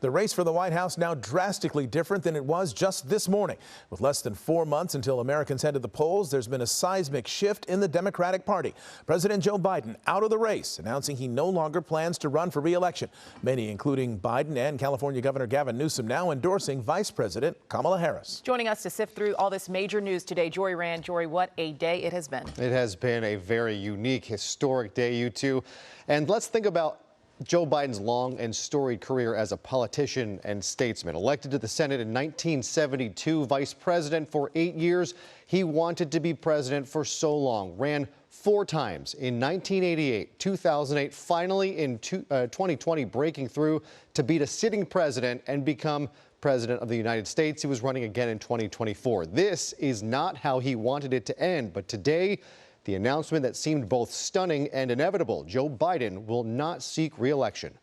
The race for the White House now drastically different than it was just this morning. With less than 4 months until Americans head to the polls, there's been a seismic shift in the Democratic Party. President Joe Biden out of the race, announcing he no longer plans to run for re-election. Many, including Biden and California Governor Gavin Newsom, now endorsing Vice President Kamala Harris. Joining us to sift through all this major news today, Jory Rand. Jory, what a day it has been. It has been a very unique, historic day, you two. And let's think about Joe Biden's long and storied career as a politician and statesman. Elected to the Senate in 1972, vice president for 8 years. He wanted to be president for so long. Ran 4 times in 1988, 2008, finally in 2020 breaking through to beat a sitting president and become president of the United States. He was running again in 2024. This is not how he wanted it to end, but today, the announcement that seemed both stunning and inevitable: Joe Biden will not seek re-election.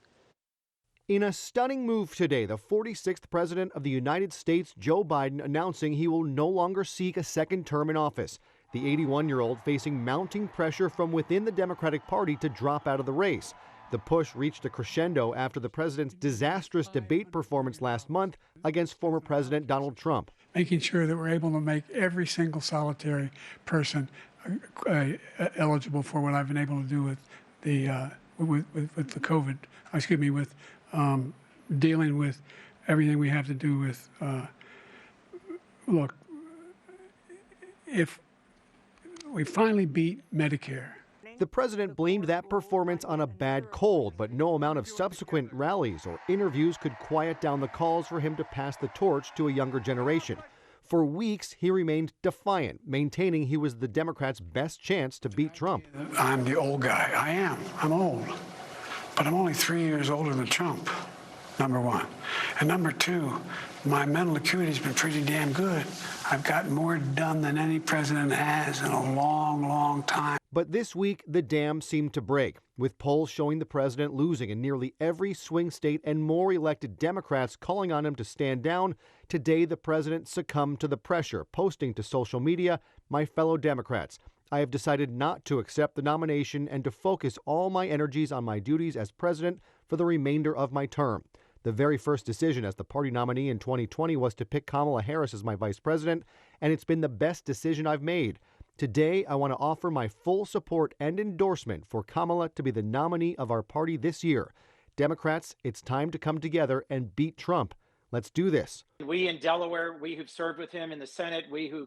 In a stunning move today, the 46th president of the United States, Joe Biden, announcing he will no longer seek a second term in office. The 81-year-old facing mounting pressure from within the Democratic Party to drop out of the race. The push reached a crescendo after the president's disastrous debate performance last month against former President Donald Trump. Making sure that we're able to make every single solitary person eligible for what I've been able to do with the with the COVID. With dealing with everything we have to do with. Look, if we finally beat Medicare. The president blamed that performance on a bad cold, but no amount of subsequent rallies or interviews could quiet down the calls for him to pass the torch to a younger generation. For weeks, he remained defiant, maintaining he was the Democrats' best chance to beat Trump. I'm the old guy. I am. I'm old. But I'm only 3 years older than Trump, number one. And number two, my mental acuity's been pretty damn good. I've gotten more done than any president has in a long, long time. But this week, the dam seemed to break, with polls showing the president losing in nearly every swing state and more elected Democrats calling on him to stand down. Today, the president succumbed to the pressure, posting to social media, "My fellow Democrats, I have decided not to accept the nomination and to focus all my energies on my duties as president for the remainder of my term." The very first decision as the party nominee in 2020 was to pick Kamala Harris as my vice president, and it's been the best decision I've made. Today, I want to offer my full support and endorsement for Kamala to be the nominee of our party this year. Democrats, it's time to come together and beat Trump. Let's do this. We in Delaware, we who've served with him in the Senate, we who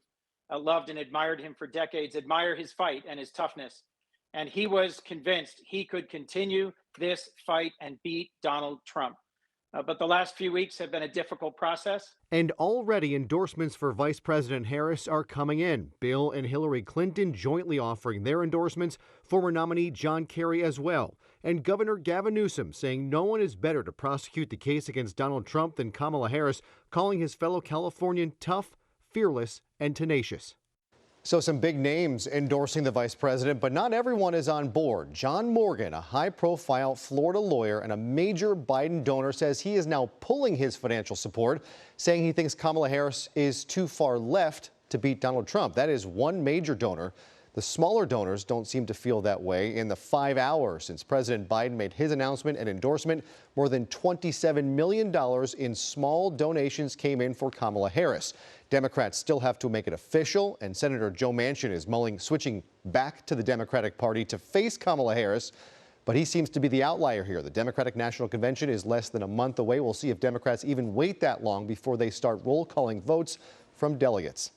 loved and admired him for decades, admire his fight and his toughness. And he was convinced he could continue this fight and beat Donald Trump. But the last few weeks have been a difficult process. And already endorsements for Vice President Harris are coming in. Bill and Hillary Clinton jointly offering their endorsements, former nominee John Kerry as well. And Governor Gavin Newsom saying no one is better to prosecute the case against Donald Trump than Kamala Harris, calling his fellow Californian tough, fearless, and tenacious. So some big names endorsing the vice president, but not everyone is on board. John Morgan, a high-profile Florida lawyer and a major Biden donor, says he is now pulling his financial support, saying he thinks Kamala Harris is too far left to beat Donald Trump. That is one major donor. The smaller donors don't seem to feel that way. In the 5 hours since President Biden made his announcement and endorsement, more than $27 million in small donations came in for Kamala Harris. Democrats still have to make it official, and Senator Joe Manchin is mulling switching back to the Democratic Party to face Kamala Harris. But he seems to be the outlier here. The Democratic National Convention is less than a month away. We'll see if Democrats even wait that long before they start roll calling votes from delegates.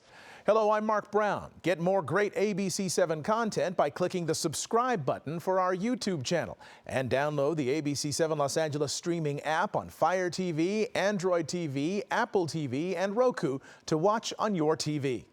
Hello, I'm Mark Brown. Get more great ABC7 content by clicking the subscribe button for our YouTube channel. And download the ABC7 Los Angeles streaming app on Fire TV, Android TV, Apple TV, and Roku to watch on your TV.